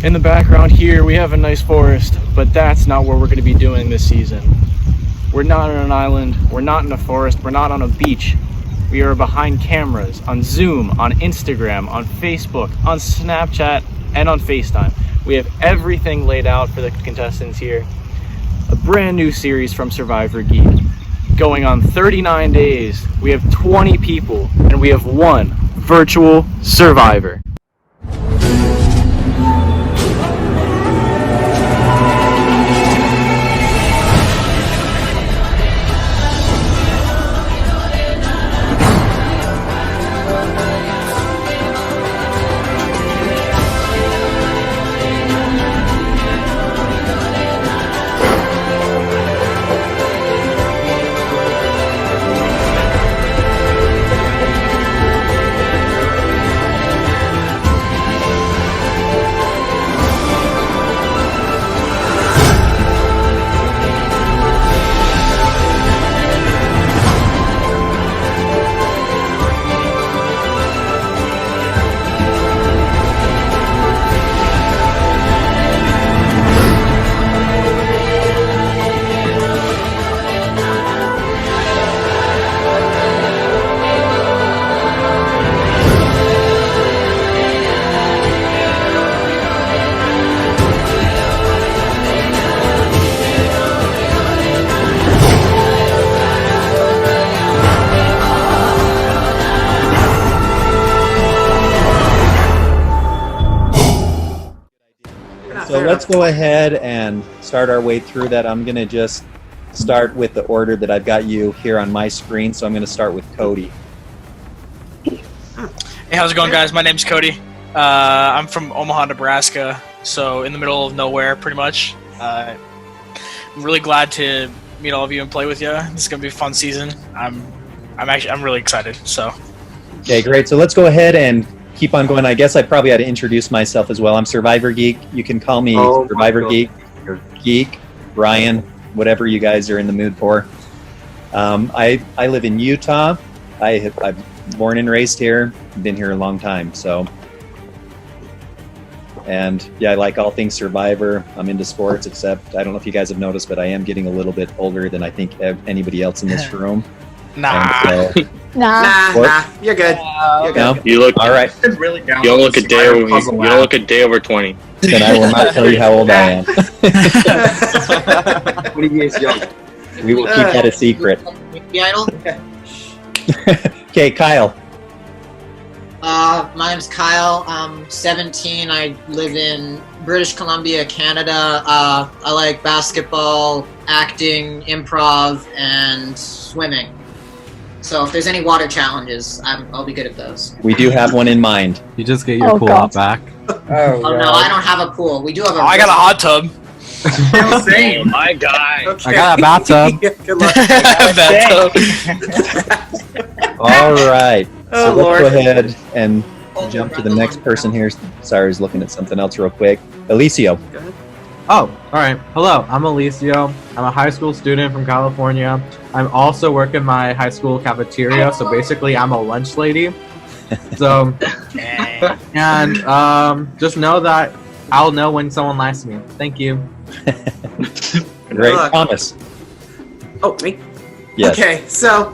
In the background here, we have a nice forest, but that's not what we're going to be doing this season. We're not on an island, we're not in a forest, we're not on a beach. We are behind cameras, on Zoom, on Instagram, on Facebook, on Snapchat, and on FaceTime. We have everything laid out for the contestants here. A brand new series from Survivor Geek. Going on 39 days. We have 20 people, and we have one virtual survivor. So let's go ahead and start our way through that. I'm going to just start with the order that I've got you here on my screen. So I'm going to start with Cody. Hey, how's it going, guys? My name's Cody. I'm from Omaha, Nebraska, so in the middle of nowhere, pretty much. I'm really glad to meet all of you and play with you. This is going to be a fun season. I'm really excited. So. Okay, great. So let's go ahead and keep on going. I guess I probably ought to introduce myself as well. I'm Survivor Geek. You can call me Survivor Geek or Geek, Ryan, whatever you guys are in the mood for. I live in Utah. I'm born and raised here. Been here a long time. So, and yeah, I like all things Survivor. I'm into sports, except I don't know if you guys have noticed, but I am getting a little bit older than I think anybody else in this room. Nah. Nah, you're good. You're good. No? You look all right. Really down. You don't look a day over. You don't look a day over 20. Then I will not tell you how old I am. 20 years young. We will keep that a secret. Okay, Kyle. My name's Kyle. I'm 17. I live in British Columbia, Canada. I like basketball, acting, improv, and swimming. So if there's any water challenges, I'll be good at those. We do have one in mind. You just get your pool out back. Oh no, I don't have a pool. We do have a. I got a hot tub. Oh my guy. Okay. I got a bathtub. Good luck. All right. Oh, So Lord. let's go ahead and jump to the next person here. Sorry, I was looking at something else real quick. Elisio. Go ahead. Oh, alright. Hello, I'm Elisio. I'm a high school student from California. I'm also working my high school cafeteria, so basically I'm a lunch lady. So, and just know that I'll know when someone likes me. Thank you. Great. Look. Thomas. Oh, me? Yes. Okay, so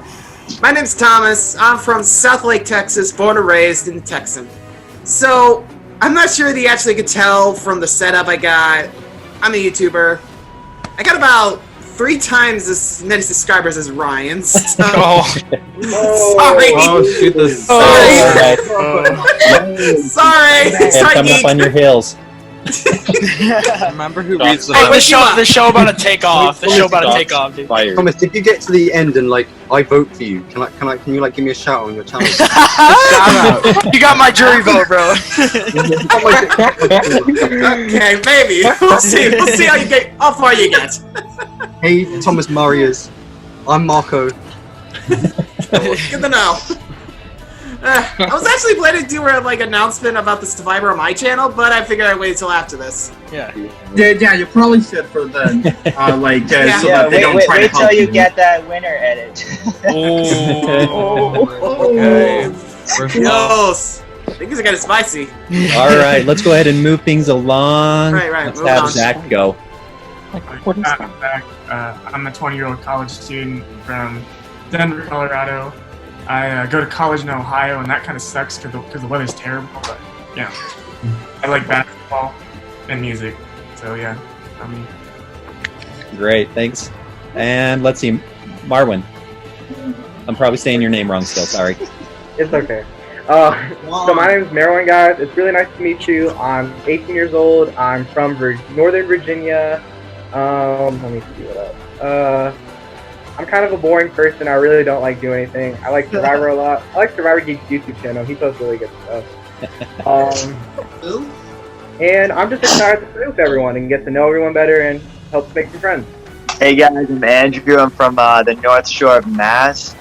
my name's Thomas. I'm from South Lake, Texas, born and raised in Texan. So I'm not sure that you actually could tell from the setup I got. I'm a YouTuber. I got about 3 times as many subscribers as Ryan. So. Oh. Sorry. Oh, shoot this. Sorry. Sorry. Hey, I'm Sorry, coming Geek. up on your heels. Remember who reads the Hey, book? the show about to take off. The show about to take off, dude. Fire. Thomas, if you get to the end and like I vote for you, can you like give me a shout on your channel? Shout out. You got my jury vote, bro. Okay, maybe. We'll see. We'll see how far you get. Hey, Thomas Marias, I'm Marco. Good to know. I was actually planning to do a announcement about the Survivor on my channel, but I figured I'd wait until after this. Yeah. Yeah, you probably should for then, so that they don't wait, try to wait help till you get that winner edit. Oh. Okay. First of all, Yes. Things are getting spicy. All right, let's go ahead and move things along. Right, Let's move have on. Zach go. I'm Zach. I'm a 20-year-old college student from Denver, Colorado. I go to college in Ohio, and that kind of sucks because the weather's terrible. But yeah, I like basketball and music. So yeah, I mean. Great, thanks. And let's see, Marwin. I'm probably saying your name wrong still, sorry. It's okay. So my name is Marwin, guys. It's really nice to meet you. I'm 18 years old. I'm from Northern Virginia. Let me see what else. I'm kind of a boring person. I really don't like doing anything. I like Survivor a lot. I like Survivor Geek's YouTube channel. He posts really good stuff. And I'm just excited to play with everyone and get to know everyone better and help make some friends. Hey guys, I'm Andrew. I'm from the North Shore of Mass.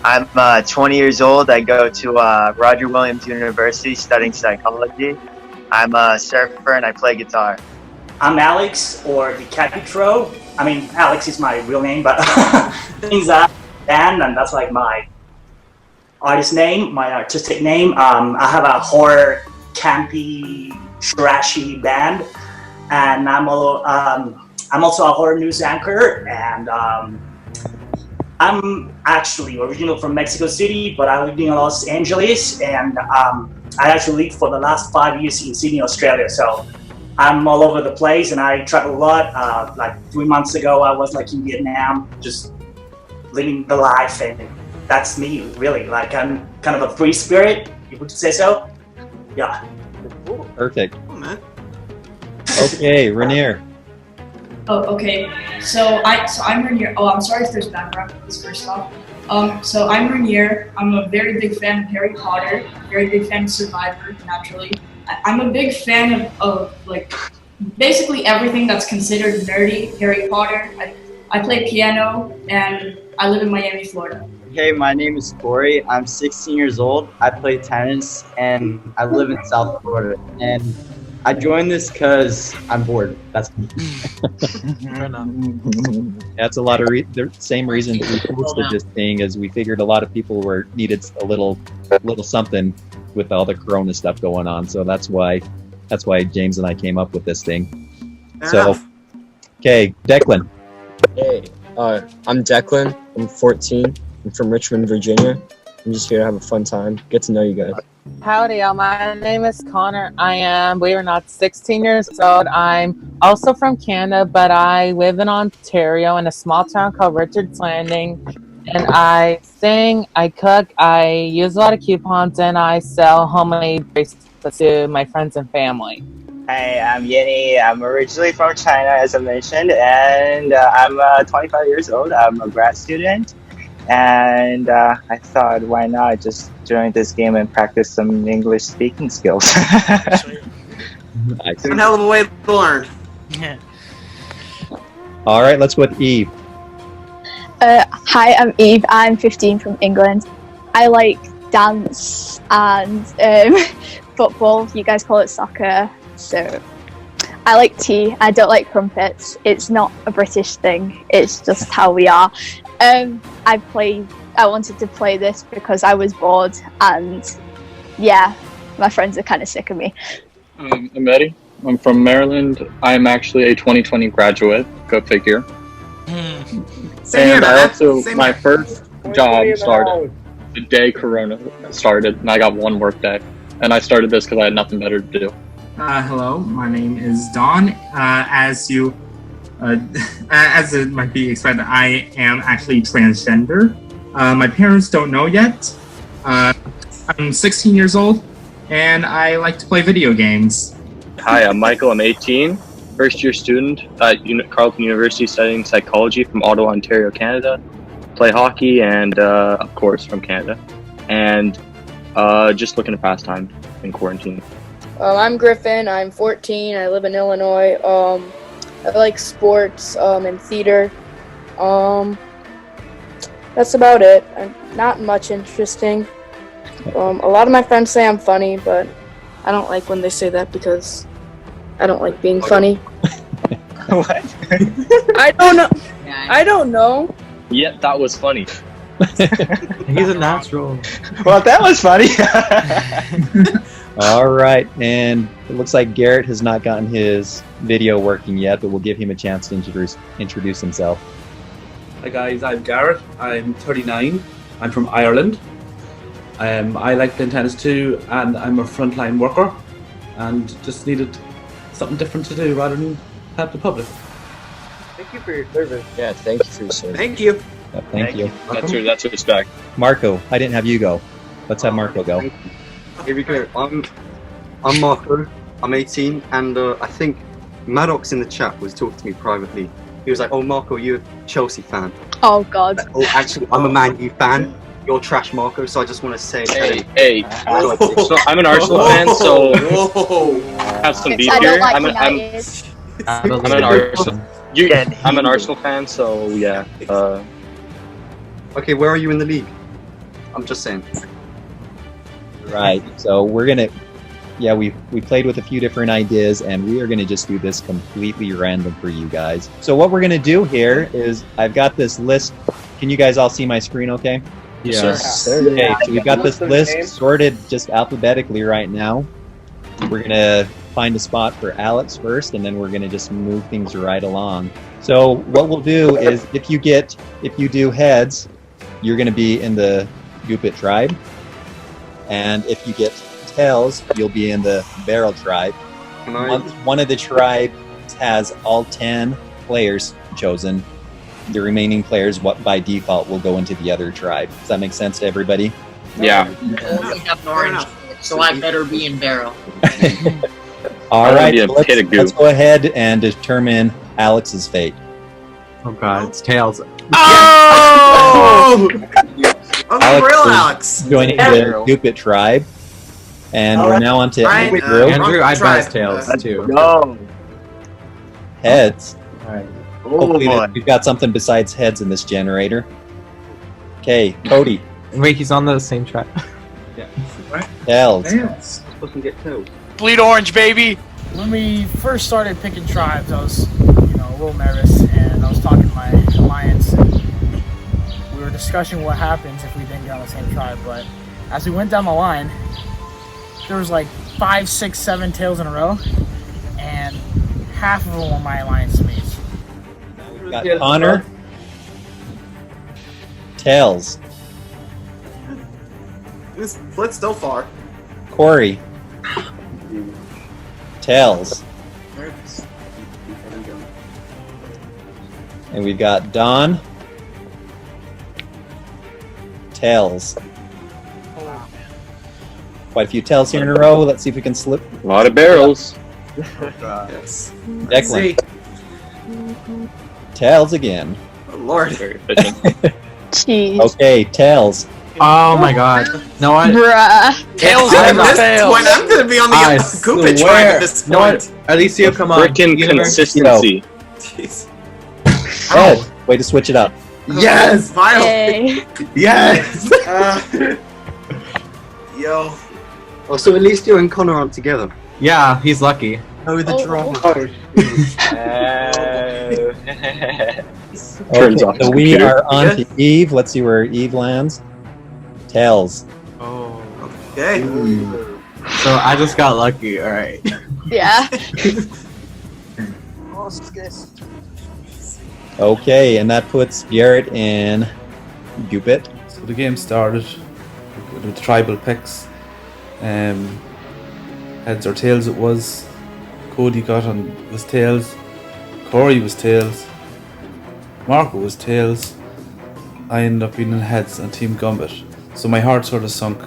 I'm 20 years old. I go to Roger Williams University studying psychology. I'm a surfer and I play guitar. I'm Alex, or the Capitro. I mean, Alex is my real name, but things that band, and that's like my artist name, my artistic name. I have a horror, campy, trashy band, and I'm also a horror news anchor, and I'm actually original from Mexico City, but I lived in Los Angeles, and I actually lived for the last 5 years in Sydney, Australia. So I'm all over the place, and I travel a lot. Like 3 months ago, I was like in Vietnam, just living the life, and that's me, really. Like I'm kind of a free spirit, if you would say so. Yeah. Perfect. Okay, Rainier. Oh, okay. So I'm Rainier. Oh, I'm sorry if there's background noise first off. So I'm Rainier. I'm a very big fan of Harry Potter. Very big fan of Survivor, naturally. I'm a big fan of like basically everything that's considered nerdy. Harry Potter. I play piano and I live in Miami, Florida. Hey, my name is Corey. I'm 16 years old. I play tennis and I live in South Florida. And I joined this because I'm bored. That's me. That's a lot of the same reason that we posted this thing, is we figured a lot of people needed a little something with all the Corona stuff going on. So that's why James and I came up with this thing. So, okay, Declan. Hey, I'm Declan. I'm 14. I'm from Richmond, Virginia. I'm just here to have a fun time, get to know you guys. Howdy, y'all. My name is Connor. Believe it or not, 16 years old. I'm also from Canada, but I live in Ontario in a small town called Richards Landing. And I sing, I cook, I use a lot of coupons, and I sell homemade bracelets to my friends and family. Hey, I'm Yeni. I'm originally from China, as I mentioned, and I'm 25 years old. I'm a grad student, and I thought, why not just join this game and practice some English speaking skills? One hell of a way to learn. All right, let's go with Eve. Hi, I'm Eve. I'm 15 from England. I like dance and football. You guys call it soccer. So I like tea. I don't like crumpets. It's not a British thing. It's just how we are. I wanted to play this because I was bored, and yeah, my friends are kind of sick of me. I'm Eddie. I'm from Maryland. I'm actually a 2020 graduate. Go figure. And I also, my first job started the day Corona started, and I got one work day. And I started this because I had nothing better to do. Hello, my name is Don. As it might be expected, I am actually transgender. My parents don't know yet. I'm 16 years old, and I like to play video games. Hi, I'm Michael. I'm 18. First-year student at Carleton University studying psychology from Ottawa, Ontario, Canada. Play hockey and, of course, from Canada. And just looking to pass time in quarantine. I'm Griffin. I'm 14. I live in Illinois. I like sports and theater. That's about it. Not much interesting. A lot of my friends say I'm funny, but I don't like when they say that because I don't like being funny. What? I don't know. I don't know. Yeah, that was funny. He's a natural. Well, that was funny. All right, and it looks like Garrett has not gotten his video working yet, but we'll give him a chance to introduce himself. Hi guys, I'm Garrett. I'm 39. I'm from Ireland. I like playing tennis too, and I'm a frontline worker, and just needed something different to do rather than help the public. Thank you for your service. Yeah, thank you for your service. Thank you. Thank you. That's respect. Marco, I didn't have you go. Let's have Marco go. Here we go. I'm Marco. I'm 18, and I think Maddox in the chat was talking to me privately. He was like, "Oh, Marco, you're a Chelsea fan." Oh God. Oh, actually, I'm a Man U fan. You're trash, Marco. So I just want to say, Hey, so I'm an Arsenal fan, so have some beef I don't here. like I'm an Arsenal. I'm an Arsenal fan, so yeah. Okay, where are you in the league? I'm just saying. Right, so we're gonna, we played with a few different ideas, and we are gonna just do this completely random for you guys. So what we're gonna do here is, I've got this list. Can you guys all see my screen okay? Yes. Okay, so we've got this list sorted just alphabetically right now. We're gonna find a spot for Alex first, and then we're gonna just move things right along. So what we'll do is, if you do heads, you're gonna be in the Goopit tribe. And if you get tails, you'll be in the barrel tribe. Once one of the tribes has all 10 players chosen, the remaining players, by default, will go into the other tribe. Does that make sense to everybody? Yeah. I only have an orange, so I better be in barrel. All right, so let's go ahead and determine Alex's fate. Oh God, it's tails. Oh! Alex is joining the Goopit tribe, and we're now on to Andrew. Andrew, I bet tails too. No. Heads. All right. Hopefully we've got something besides heads in this generator. Okay, Cody. Wait, he's on the same track. Yeah. Tails. Supposed to get tails. Bleed orange, baby. When we first started picking tribes, I was, a little nervous, and I was talking to my alliance, and we were discussing what happens if we didn't get on the same tribe. But as we went down the line, there was like 5, 6, 7 tails in a row, and half of them were my alliance mates. We've got Connor. Tails. This split still far. Corey. Tails. And we've got Don. Tails. Quite a few tails here in a row. Let's see if we can slip. A lot of barrels. Yes. Declan. Tails again. Oh, Lord. Jeez. Okay, tails. Oh my God. No, Bruh. Tails At never this fails. point, I'm gonna be on the Goopit tribe at this No, point. Elisio, come on. Frickin' consistency. Jeez. Oh, way to switch it up. Yes! Finally. Yes! Yo. Oh, so Elisio and Connor aren't together. Yeah, he's lucky. Oh, the drama. Turns Okay, off so his we computer. are on to Eve. Let's see where Eve lands. Tails. Oh. Okay. So I just got lucky. All right. Yeah. Okay, and that puts Garrett in Goopit. So the game started with tribal picks. Heads or tails it was. Cody was tails. Corey was tails. Marco was tails. I ended up being in heads on Team Gumbit. So my heart sort of sunk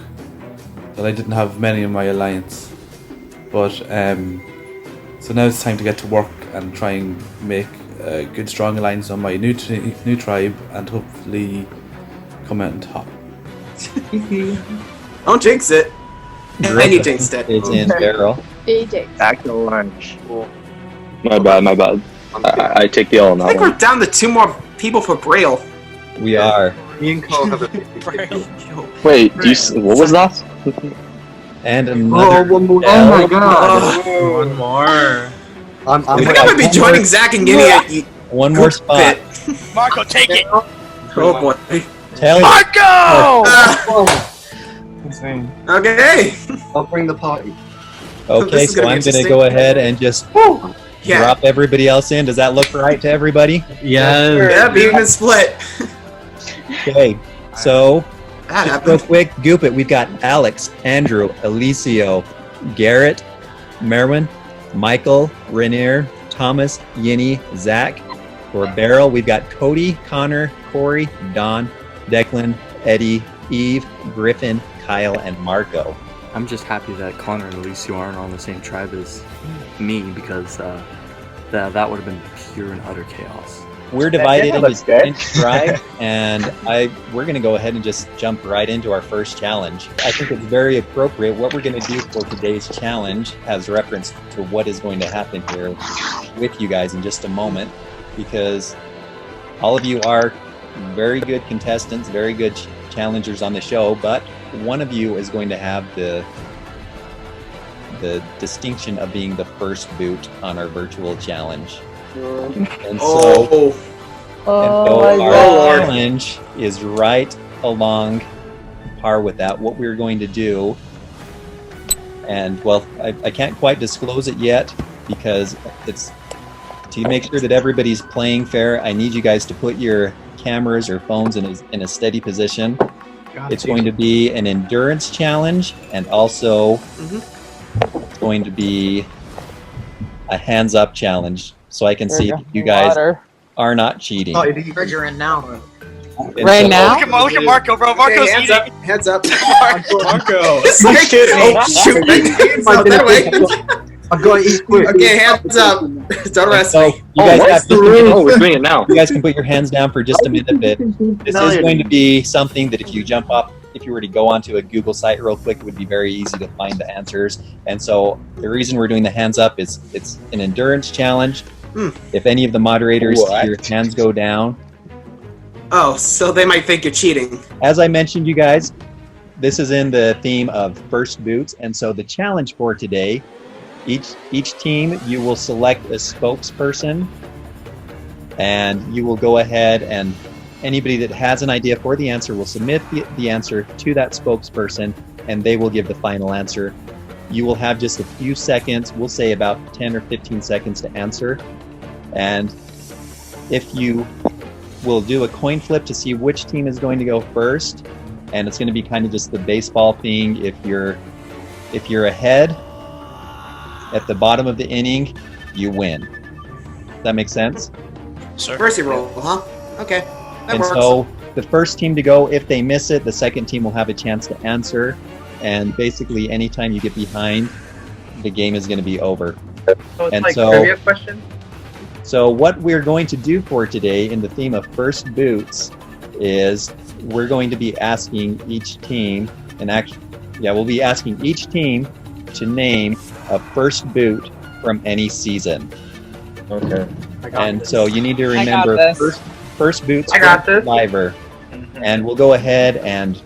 that I didn't have many in my alliance. But so now it's time to get to work and try and make a good strong alliance on my new tribe and hopefully come out on top. Don't jinx it. And you jinxed it. It's in barrel. Back to lunch. My bad. I take the L on I that think one. we're down to 2 more people for Braille. We are. Me and Carl have a 50-50. Wait, what was that? And another. one more. L. Oh my god. One more. I think I'm gonna be joining Zach and Guinea at One more spot. Marco, take it. Oh boy. Tails. Marco! insane. Okay. I'll bring the party. Okay, This is so gonna be I'm going to interesting. go ahead and just Yeah. drop everybody else in. Does that look right to everybody? Yes. Yeah, even split. Okay, so That just happened. real quick, Goop It. We've got Alex, Andrew, Elisio, Garrett, Merwin, Michael, Rainier, Thomas, Yinny, Zach. For Barrel, we've got Cody, Connor, Corey, Don, Declan, Eddie, Eve, Griffin, Kyle, and Marco. I'm just happy that Connor and Elisio aren't on the same tribe as me because that would have been pure and utter chaos. We're divided Yeah, that's into good. 10 tribes, and we're going to go ahead and just jump right into our first challenge. I think it's very appropriate. What we're going to do for today's challenge has reference to what is going to happen here with you guys in just a moment, because all of you are very good contestants, very good challengers on the show, but one of you is going to have the distinction of being the first boot on our virtual challenge. And so, our challenge is right along par with that. What we're going to do, and well, I can't quite disclose it yet because it's to make sure that everybody's playing fair. I need you guys to put your cameras or phones in a steady position. It's going to be an endurance challenge, and also it's going to be a hands up challenge, so I can see that you guys are not cheating. You're in now. And Right so- now? Look at Marco, bro. Marco's hands eating. up. Heads up. Marco. It's like, oh, shoot. Hands up that way. I've got to eat quick. Okay, hands up. Don't arrest So me. you guys have just a minute. Oh, we're doing it now. You guys can put your hands down for just a minute. But this is going to be something that if you jump up, if you were to go onto a Google site real quick, it would be very easy to find the answers. And so the reason we're doing the hands up is it's an endurance challenge. If any of the moderators see your hands go down, Oh, so they might think you're cheating. as I mentioned, you guys, this is in the theme of first boots. And so the challenge for today, each team, you will select a spokesperson, and you will go ahead and anybody that has an idea for the answer will submit the answer to that spokesperson, and they will give the final answer. You will have just a few seconds, we'll say about 10 or 15 seconds to answer. And if you will do a coin flip to see which team is going to go first, and it's going to be kind of just the baseball thing. If you're ahead at the bottom of the inning, you win. Does that make sense? Mercy roll, huh? Okay. That And works. so the first team to go, if they miss it, the second team will have a chance to answer. And basically, anytime you get behind, the game is going to be over. So it's And like so- trivia question? So what we're going to do for today in the theme of first boots is we're going to be asking each team, we'll be asking each team to name a first boot from any season. Okay. And so you need to I got remember this. first boots I got from this. Survivor. And we'll go ahead and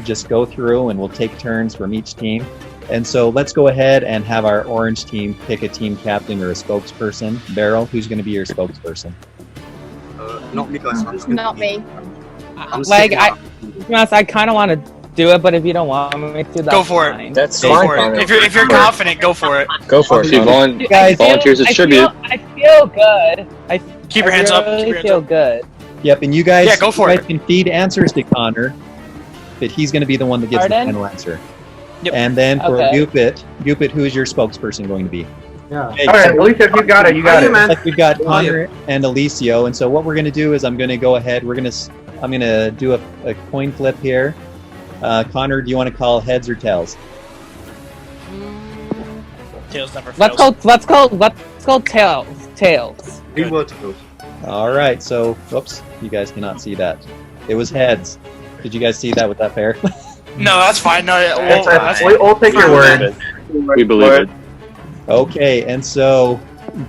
just go through and we'll take turns from each team. And so let's go ahead and have our orange team pick a team captain or a spokesperson. Beryl, who's going to be your spokesperson? Not me, guys. I'm just gonna Not me. Like, I kind of want to do it, but if you don't want me to, that's Go for fine. it. That's Go fine, for it. Connor. If you're confident, go for it. Go for it. She Connor. I volunteers as tribute. I feel good. Keep your hands up. I Keep your really hands feel up. good. Yep, and you guys, Yeah, go for you guys it. can feed answers to Connor, but he's going to be the one that gives Pardon? the final answer. Yep. And then for Okay. Goop It, who is your spokesperson going to be? Yeah. Okay, Alright, Alicia, if you got it, you got it. like we've got Connor and Elisio, and so what we're going to do is I'm going to go ahead. I'm going to do a coin flip here. Connor, do you want to call heads or tails? Tails never Let's fails. go tails. Who were to go? All right, so whoops, you guys cannot see that. It was heads. Did you guys see that? Was that fair? No, that's fine. No, That's well, fine. We'll take your word. We believe it. Okay, and so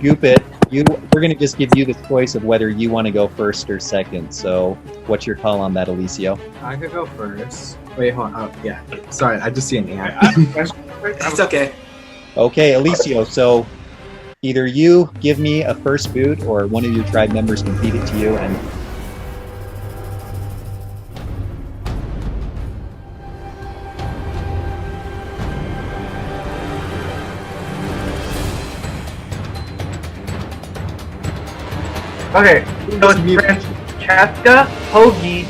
Goop It, we're going to just give you the choice of whether you want to go first or second. So what's your call on that, Elisio? I could go first. Wait, hold on. Oh, yeah. Sorry, I just see an ant. It's okay. Okay, Elisio, so either you give me a first boot or one of your tribe members can feed it to you, and Okay, so it's Francesca Hoagie,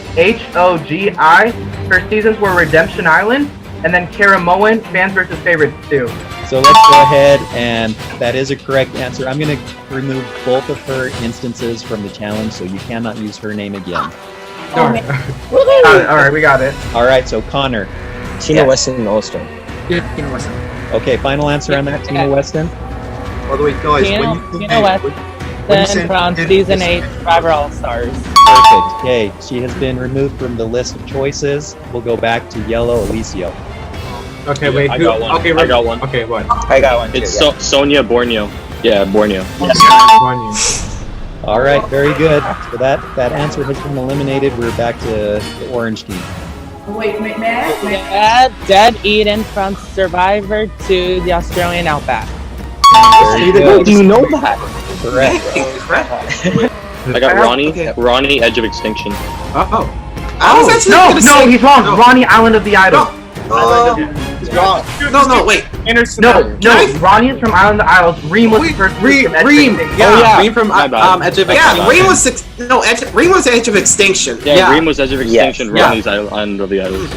Hogi. Her seasons were Redemption Island, and then Kara Moen, Fans vs. Favorites 2. So let's go ahead, and that is a correct answer. I'm going to remove both of her instances from the challenge, so you cannot use her name again. Alright, we got it. Alright, so Connor. Tina Weston All-Star. Yeah, Tina Weston. Okay, final answer on that, Tina Weston? By the way, guys, Tina Weston from Season 8 Survivor All-Stars. Perfect. Okay, she has been removed from the list of choices. We'll go back to yellow Elisio. Okay, wait. I got one. Okay, I got one. Okay, what? I got one. It's Sonia Borneo. Yeah, Borneo. All right, very good. So that answer has been eliminated. We're back to the orange team. Wait, may I? Yeah, Dead Eden from Survivor to the Australian Outback. Very good. Do you know that? Correct. I got Ronnie, Edge of Extinction. I was actually no, he's wrong. Ronnie, Island of the Idol. He's wrong. No, wait. No, Ronnie is from Island of the Isles. Reem was the first. Reem. Reem from Edge of Extinction. Yeah, Reem was Reem was Edge of Extinction. Yeah, Reem was Edge of Extinction. Ronnie's Island of the Isles.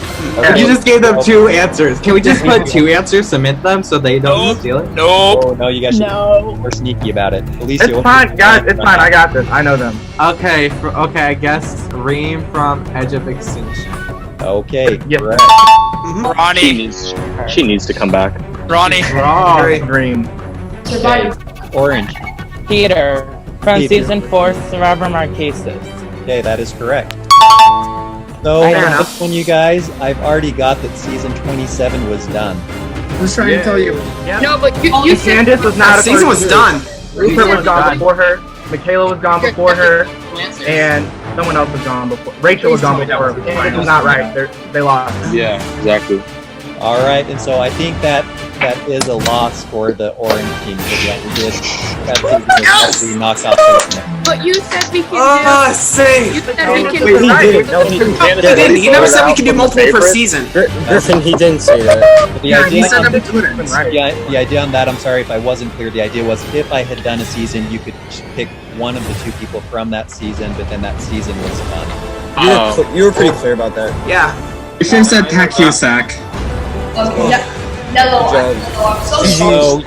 You just gave them 2 answers. Can we just put 2 answers, submit them, so they don't steal it? Oh, no, you guys should be more sneaky about it. Elisio, It's fine, guys. It's fine. I got this. I know them. Okay, I guess Reem from Edge of Extinction. Okay, correct. Ronnie. She needs to come back. Ronnie. Dream. Orange. Peter from Peter. Season 4 Survivor Marquesas. Okay, that is correct. So, on this one, you guys, I've already got that season 27 was done. I was trying to tell you. No, but you said Candace was not. Season was done. Rupert was gone before her. Michaela was gone before her, and someone else was gone before. Rachel was gone before her. Candace was not right. They lost. Yeah, exactly. All right, and so I think that is a loss for the orange team because yeah, we did that season was knocked off. But you said we can Oh, safe. You said we can Wait, he did. He didn't. He never said we can do multiple per season. Griffin, he didn't say that. The idea on that, I'm sorry if I wasn't clear. The idea was if I had done a season, you could pick one of the 2 people from that season, but then that season was done. You were pretty clear about that. Yeah. You should have said Pat Cusack. Yellow. I'm so sorry.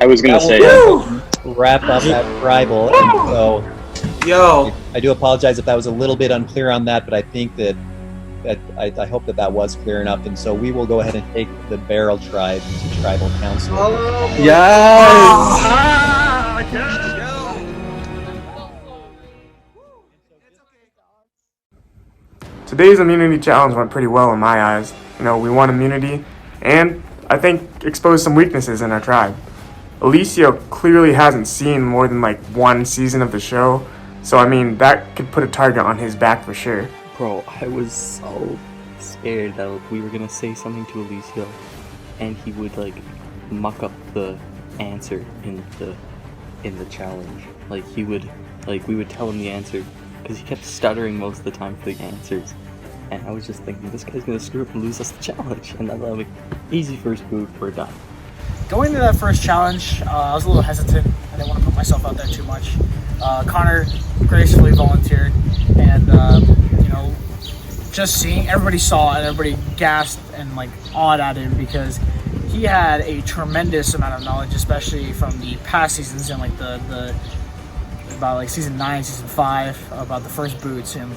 I was gonna say wrap up that rival. And so, I do apologize if that was a little bit unclear on that, but I think that I hope that was clear enough. And so we will go ahead and take the Barrel Tribe to Tribal Council. Today's immunity challenge went pretty well in my eyes. You know, we won immunity, and I think exposed some weaknesses in our tribe. Elisio clearly hasn't seen more than like 1 season of the show, so I mean, that could put a target on his back for sure. Bro, I was so scared that we were gonna say something to Elisio, and he would like muck up the answer in the challenge. Like we would tell him the answer, because he kept stuttering most of the time for the answers. And I was just thinking, this guy's gonna screw up and lose us the challenge. And then like, easy first boot, we're done. Going into that first challenge, I was a little hesitant. I didn't want to put myself out there too much. Connor gracefully volunteered, and just seeing everybody saw it, everybody gasped and like awed at him because he had a tremendous amount of knowledge, especially from the past seasons and like the about like season 9, season 5, about the first boots, and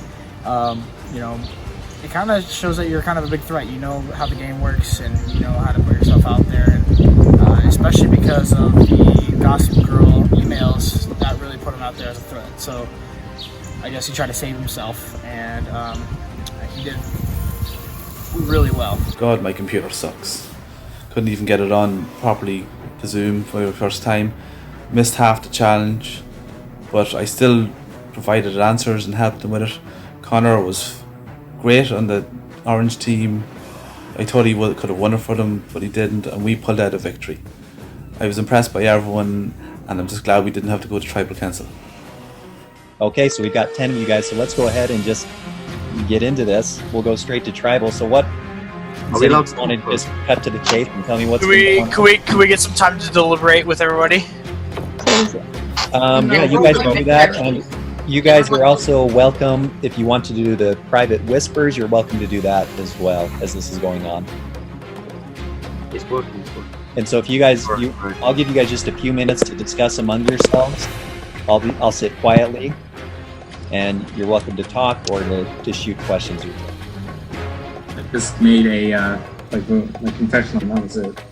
it kind of shows that you're kind of a big threat. You know how the game works, and you know how to put yourself out there, and especially because of the Gossip Girl emails, that really put him out there as a threat. So I guess he tried to save himself, and he did really well. God, my computer sucks. Couldn't even get it on properly, the Zoom, for the first time. Missed half the challenge, but I still provided answers and helped them with it. Connor was great on the orange team. I thought he could have won it for them, but he didn't, and we pulled out a victory. I was impressed by everyone, and I'm just glad we didn't have to go to Tribal Council. Okay, so we've got 10 of you guys, so let's go ahead and just get into this. We'll go straight to Tribal. So what? Does anyone want to just cut to the chase and tell me what's going on? Can we get some time to deliberate with everybody? Yeah, you guys can do that. And You guys are also welcome, if you want to do the private whispers, you're welcome to do that as well as this is going on. It's working. And so if you guys, I'll give you guys just a few minutes to discuss among yourselves. I'll sit quietly, and you're welcome to talk or to shoot questions. I just made a confessional. That was it.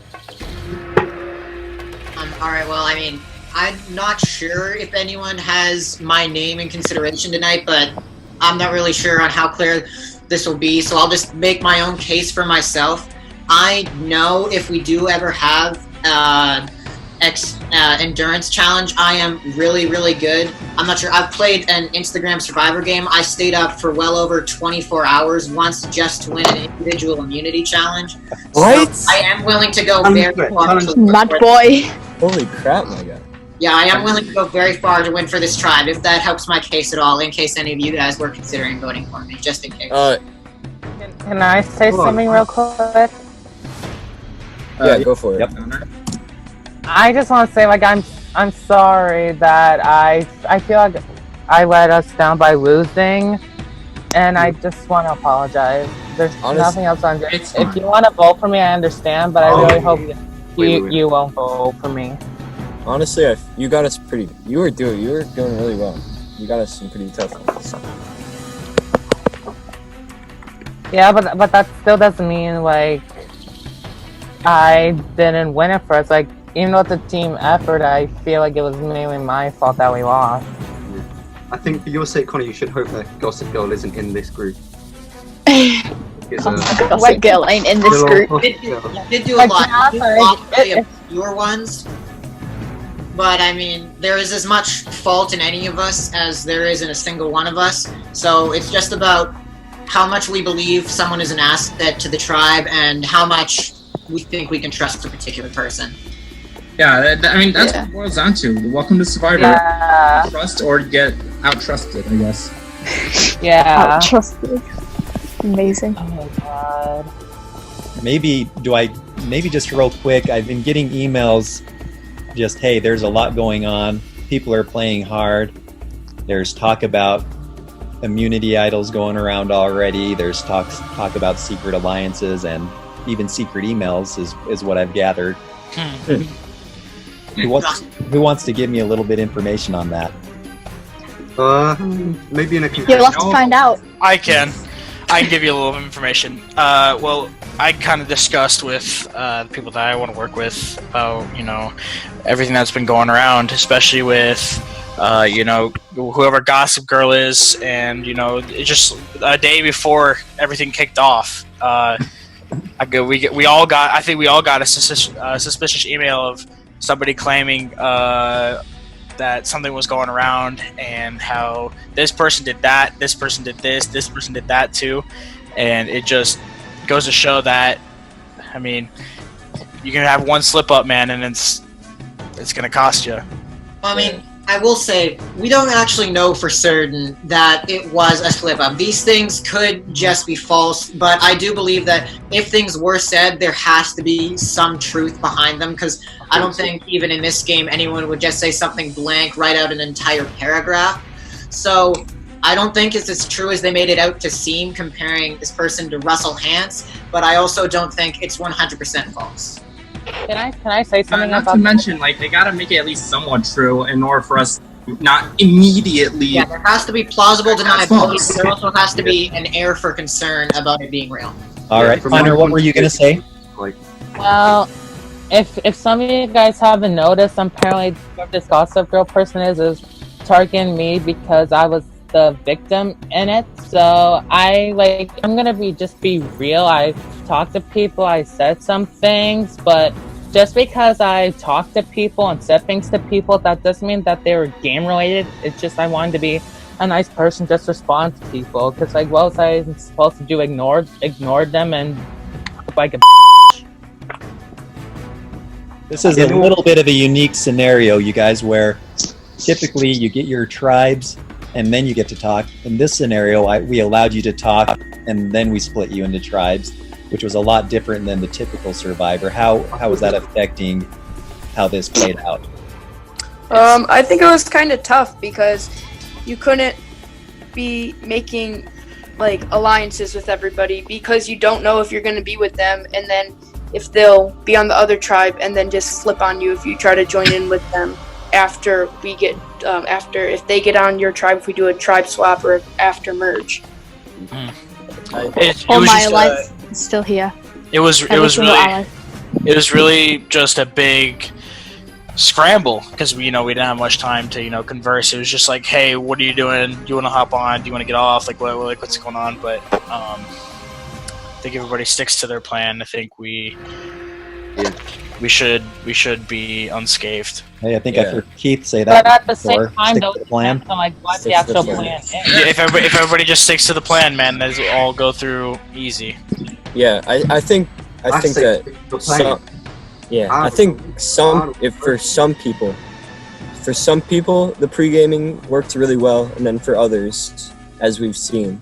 Alright, well, I mean, I'm not sure if anyone has my name in consideration tonight, but I'm not really sure on how clear this will be, so I'll just make my own case for myself. I know if we do ever have endurance challenge, I am really, really good. I'm not sure. I've played an Instagram survivor game. I stayed up for well over 24 hours once just to win an individual immunity challenge. What? So I am willing to go very far. Mad boy. Holy crap, my guy. Yeah, I am willing to go very far to win for this tribe, if that helps my case at all, in case any of you guys were considering voting for me, just in case. Can I say something real quick? Yeah, go for it. Yep. I just want to say, like, I'm sorry that I feel like I let us down by losing, and I just want to apologize. There's nothing else on this. If you want to vote for me, I understand, but I really hope you won't vote for me. Honestly, you got us pretty. You were doing really well. You got us some pretty tough ones. Yeah, but that still doesn't mean like I didn't win it first. Like, even though it's a team effort, I feel like it was mainly my fault that we lost. Yeah. I think for your sake, Connor, you should hope that Gossip Girl isn't in this group. Gossip Girl ain't in this group. You did do a lot. You did a lot of your ones. But, I mean, there is as much fault in any of us as there is in a single one of us. So it's just about how much we believe someone is an asset to the tribe and how much we think we can trust a particular person. Yeah, I mean, that's what it boils down to. Welcome to Survivor. Yeah. Trust or get out-trusted, I guess. Yeah. Out-trusted. Amazing. Oh my god. Maybe just real quick, I've been getting emails just, hey, there's a lot going on. People are playing hard. There's talk about immunity idols going around already. There's talk about secret alliances and even secret emails is what I've gathered. Who wants to give me a little bit information on that? Maybe in a You'll have to find out. I can give you a little information. Well, I kind of discussed with the people that I want to work with about, you know, everything that's been going around, especially with, you know, whoever Gossip Girl is, and, you know, it just a day before everything kicked off, we all got a suspicious email of somebody claiming that something was going around and how this person did that, this person did this person did that too, and it just goes to show that, I mean, you can have one slip up, man, and it's gonna cost you. I mean, I will say, we don't actually know for certain that it was a slip-up. These things could just be false, but I do believe that if things were said, there has to be some truth behind them, because I don't think even in this game anyone would just say something blank, write out an entire paragraph. So I don't think it's as true as they made it out to seem comparing this person to Russell Hantz, but I also don't think it's 100% false. Can I say something not about to mention, like, they gotta make it at least somewhat true in order for us not immediately. Yeah, there has to be plausible deniability. There also has to be an air for concern about it being real. All right, Connor, what were you gonna say? Well, if some of you guys haven't noticed, apparently what this Gossip Girl person is targeting me because I was the victim in it. So I'm gonna be real. I talked to people, I said some things, but just because I talked to people and said things to people, that doesn't mean that they were game related. It's just I wanted to be a nice person, just respond to people. Because like, what was I supposed to do? Ignored them and like a. This is a little bit of a unique scenario, you guys, where typically you get your tribes and then you get to talk. In this scenario, we allowed you to talk and then we split you into tribes, which was a lot different than the typical Survivor. How was that affecting how this played out? I think it was kind of tough because you couldn't be making like alliances with everybody because you don't know if you're going to be with them, and then if they'll be on the other tribe and then just slip on you if you try to join in with them after we get if they get on your tribe, if we do a tribe swap or after merge. It All was my just, allies still here. It was Every single really ally. it was really just a big scramble because we didn't have much time to converse. It was just like, hey, what are you doing? Do you want to hop on? Do you want to get off? Like what's going on? But I think everybody sticks to their plan. I think we should be unscathed. Hey, I think I heard Keith say But that at the same before. time, Stick though, to the it plan. depends on like what Stick the to the actual plan. plan is. Yeah, if everybody just sticks to the plan, man, that's all go through easy. Yeah, I think that some, I think for some people the pre-gaming worked really well, and then for others, as we've seen,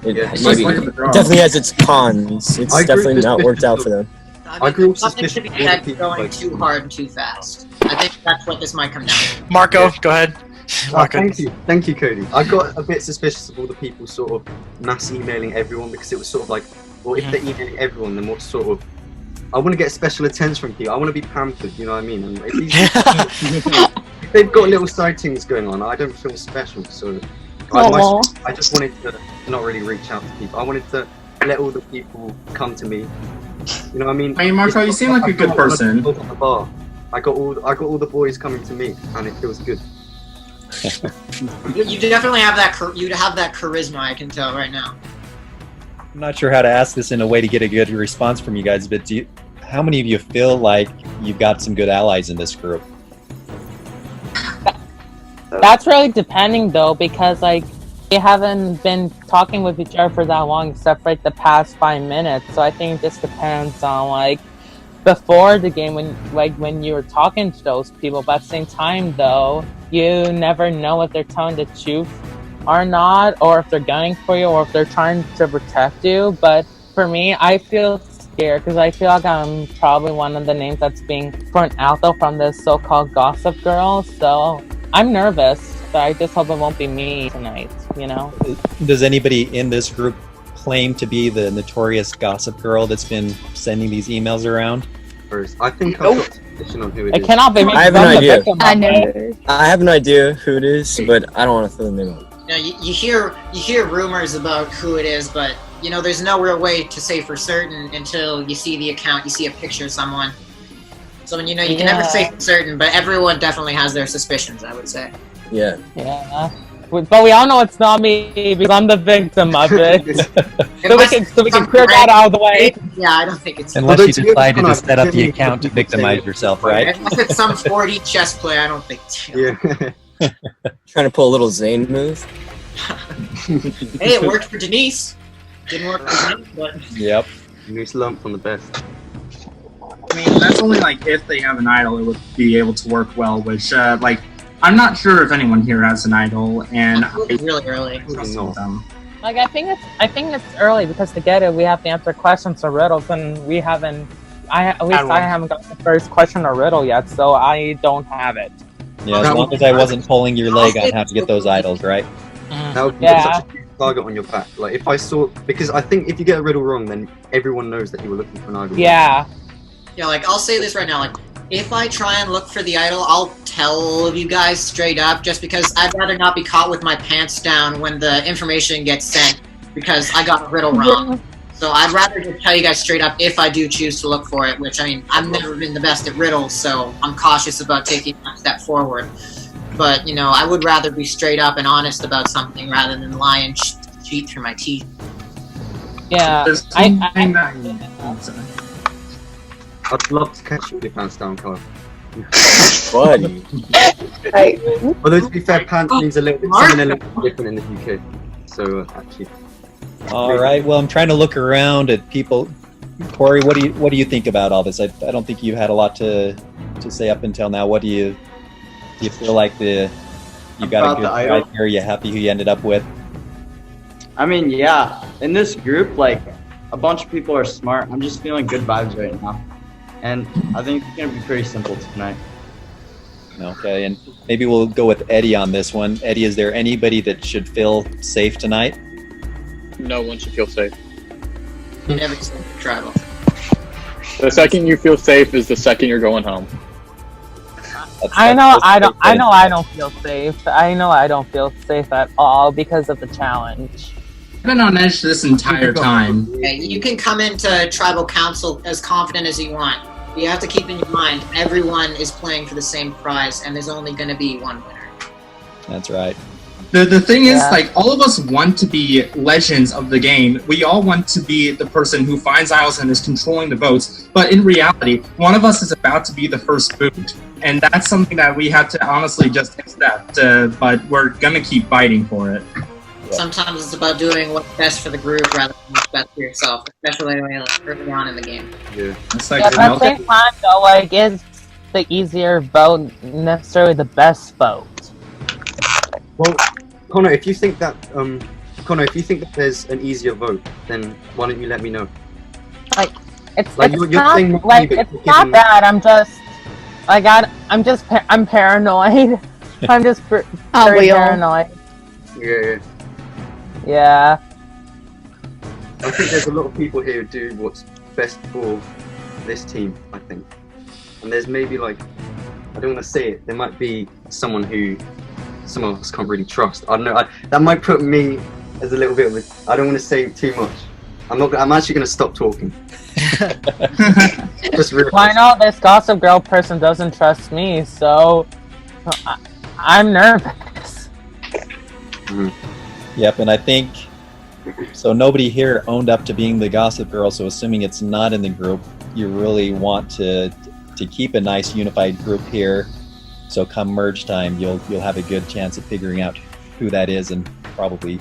it definitely has its cons. It's definitely not worked out for them. I grew up suspicious of people going too hard and too fast. I think that's what this might come down to. Marco, go ahead. Thank you, Cody. I got a bit suspicious of all the people sort of mass emailing everyone because it was sort of like, well, if they're emailing everyone, then what sort of? I want to get special attention from people. I want to be pampered. You know what I mean? And if they've got little sightings going on, I don't feel special. So I just wanted to not really reach out to people. I wanted to let all the people come to me. You know what I mean? Hey, Marco, you seem like a good person. At the bar. I got all the boys coming to me, and it feels good. You definitely have that. You have that charisma. I can tell right now. I'm not sure how to ask this in a way to get a good response from you guys, but how many of you feel like you've got some good allies in this group? That's really depending though, because like we haven't been talking with each other for that long, except for like the past 5 minutes. So I think this depends on like before the game when you were talking to those people. But at the same time though, you never know if they're telling the truth or not, or if they're gunning for you, or if they're trying to protect you. But for me, I feel scared because I feel like I'm probably one of the names that's being thrown out though from this so-called gossip girl. So I'm nervous, but I just hope it won't be me tonight, Does anybody in this group claim to be the notorious gossip girl that's been sending these emails around? I think I've got suspicion on who it is. It cannot be me. I have an idea. I know. I have an idea who it is, but I don't want to throw the name out. You hear rumors about who it is, but there's no real way to say for certain until you see the account, you see a picture of someone. So you can never say for certain, but everyone definitely has their suspicions, I would say. Yeah. Yeah. But we all know it's not me because I'm the victim of it. so we can clear that out of the way. Yeah, I don't think it's. Unless you decided to set up the account to victimize yourself, right? Unless it's some 4D chess play, I don't think. Yeah. Trying to pull a little Zane move. Hey, it worked for Denise. Didn't work for Denise, but. Yep. Denise lump on the best. I mean, that's only like if they have an idol, it would be able to work well. Which, I'm not sure if anyone here has an idol, and it's really early. Like I think it's early because to get it, we have to answer questions or riddles, and we haven't. I haven't got the first question or riddle yet, so I don't have it. Yeah, as long as I wasn't pulling your leg on how to get those idols, right? That would be such a huge target on your back. Like if I saw, because I think if you get a riddle wrong, then everyone knows that you were looking for an idol. Yeah. Yeah, I'll say this right now, if I try and look for the idol, I'll tell you guys straight up, just because I'd rather not be caught with my pants down when the information gets sent, because I got a riddle wrong. So I'd rather just tell you guys straight up if I do choose to look for it, which, I've never been the best at riddles, so I'm cautious about taking that step forward. But, I would rather be straight up and honest about something rather than lie and cheat through my teeth. Yeah, I'd love to catch you with your pants down, Carl. Buddy. Although to be fair, pants means something a little bit different in the UK. So actually. All right. Well, I'm trying to look around at people. Corey, what do you think about all this? I don't think you had a lot to say up until now. What do you feel like you got a good guy here? Are you happy who you ended up with? Yeah. In this group, a bunch of people are smart. I'm just feeling good vibes right now. And I think it's going to be pretty simple tonight. Okay, and maybe we'll go with Eddie on this one. Eddie, is there anybody that should feel safe tonight? No one should feel safe. In every single tribal. The second you feel safe is the second you're going home. I know I don't feel safe. I know I don't feel safe at all because of the challenge. I've been on edge this entire time. Okay, you can come into tribal council as confident as you want. You have to keep in your mind, everyone is playing for the same prize, and there's only going to be one winner. That's right. The thing is, like, all of us want to be legends of the game. We all want to be the person who finds idols and is controlling the votes. But in reality, one of us is about to be the first boot. And that's something that we have to honestly just accept. But we're going to keep fighting for it. Sometimes it's about doing what's best for the group rather than what's best for yourself, especially early on in the game. Yeah. It's like At the same time, though, like, is the easier vote necessarily the best vote? Well, Connor, if you think that there's an easier vote, then why don't you let me know? Like, it's Like, it's you're not saying not like me, but it's you're not giving- that. I'm paranoid. I'm just Aren't very we all? paranoid. Yeah. Yeah. I think there's a lot of people here who do what's best for this team, I think. And there's maybe, like, I don't want to say it, there might be someone who some of us can't really trust. I don't know, that might put me as a little bit of a, I don't want to say too much. I'm actually going to stop talking. Just real. Well, I know this Gossip Girl person doesn't trust me, so I'm nervous. Yep, and I think so. Nobody here owned up to being the Gossip Girl, so assuming it's not in the group, you really want to keep a nice unified group here. So come merge time, you'll have a good chance of figuring out who that is, and probably.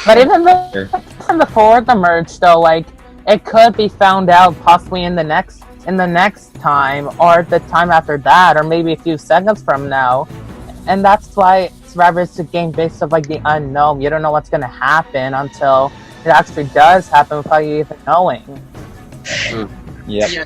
But even before the merge, though, like, it could be found out possibly in the next time, or the time after that, or maybe a few seconds from now. And that's why Survivor is a game based on, like, the unknown. You don't know what's going to happen until it actually does happen without you even knowing. Yep. Yeah,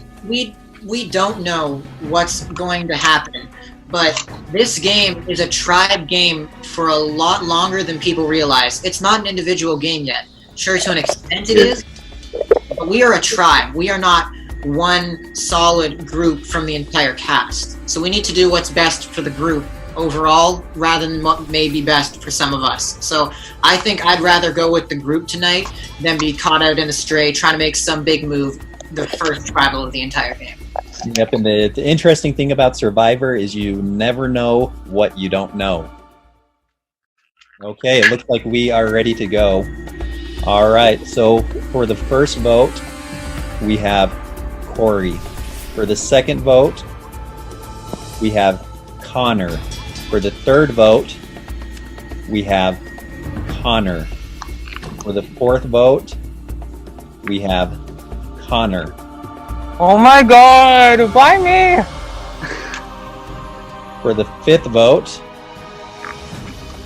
we don't know what's going to happen, but this game is a tribe game for a lot longer than people realize. It's not an individual game yet. Sure, to an extent it is, but we are a tribe. We are not one solid group from the entire cast. So we need to do what's best for the group overall rather than what may be best for some of us. So I think I'd rather go with the group tonight than be caught out in the stray trying to make some big move the first tribal of the entire game. Yep, and the interesting thing about Survivor is you never know what you don't know. Okay, it looks like we are ready to go. All right, so for the first vote, we have Corey. For the second vote, we have Connor. For the third vote, we have Connor. For the fourth vote, we have Connor. Oh my god, why me? For the fifth vote,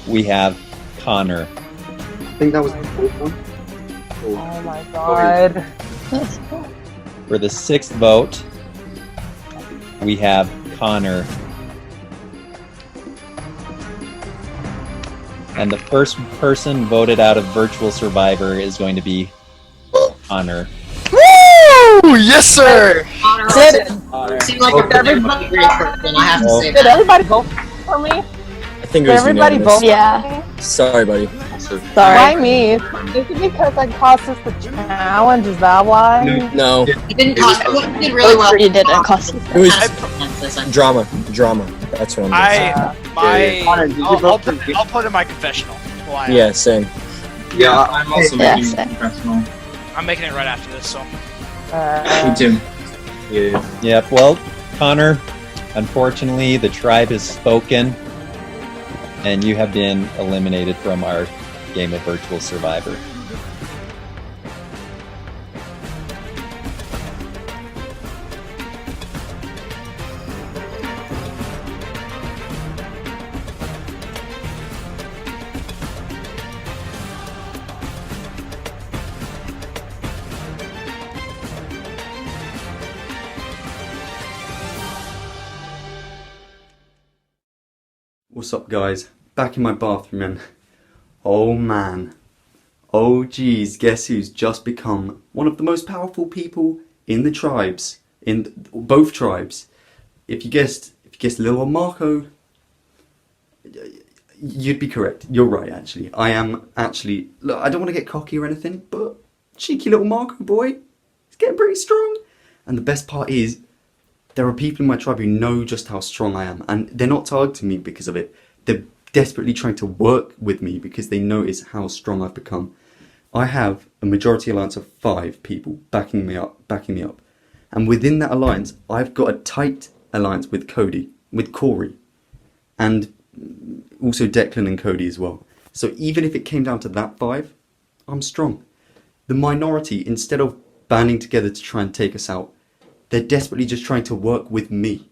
we have Connor. I think that was the fourth one. Oh my god. For the sixth vote, we have Connor. And the first person voted out of Virtual Survivor is going to be Connor. Woo! Yes, sir. Seems like a everybody great person, I have to say Did that. everybody vote for me? I think it Did was everybody unanimous. vote? Yeah. Sorry, buddy. Why me? Is it because I cost us the challenge? Is that why? No. It didn't cost. You did really well. You didn't cost It was drama. That's what I'm doing. I'll put in my confessional. Yeah, same. Yeah, I'm also Yeah, making same. it professional. I'm making it right after this, so. Me too. Yeah. Yep. Well, Connor, unfortunately, the tribe has spoken, and you have been eliminated from our game of Virtual Survivor. What's up, guys? Back in my bathroom, and oh man, oh geez, guess who's just become one of the most powerful people in the tribes, in both tribes. If you guessed little Marco, you'd be correct. You're right, actually. I am actually, look, I don't want to get cocky or anything, but cheeky little Marco boy, he's getting pretty strong. And the best part is, there are people in my tribe who know just how strong I am, and they're not targeting me because of it. They're desperately trying to work with me because they notice how strong I've become. I have a majority alliance of 5 people backing me up. And within that alliance, I've got a tight alliance with Cody, with Corey, and also Declan and Cody as well. So even if it came down to that 5, I'm strong. The minority, instead of banding together to try and take us out, they're desperately just trying to work with me,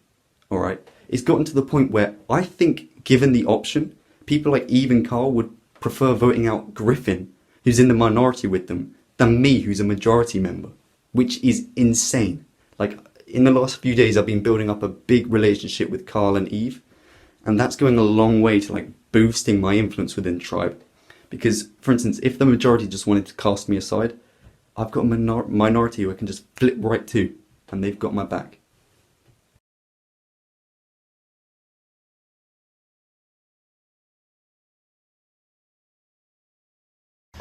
alright? It's gotten to the point where I think, given the option, people like Eve and Carl would prefer voting out Griffin, who's in the minority with them, than me, who's a majority member, which is insane. Like, in the last few days, I've been building up a big relationship with Carl and Eve, and that's going a long way to, like, boosting my influence within the tribe. Because, for instance, if the majority just wanted to cast me aside, I've got a minority who I can just flip right to, and they've got my back.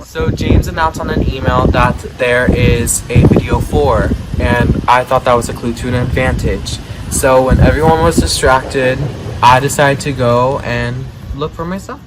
So James announced on an email that there is a video 4, and I thought that was a clue to an advantage. So when everyone was distracted, I decided to go and look for myself.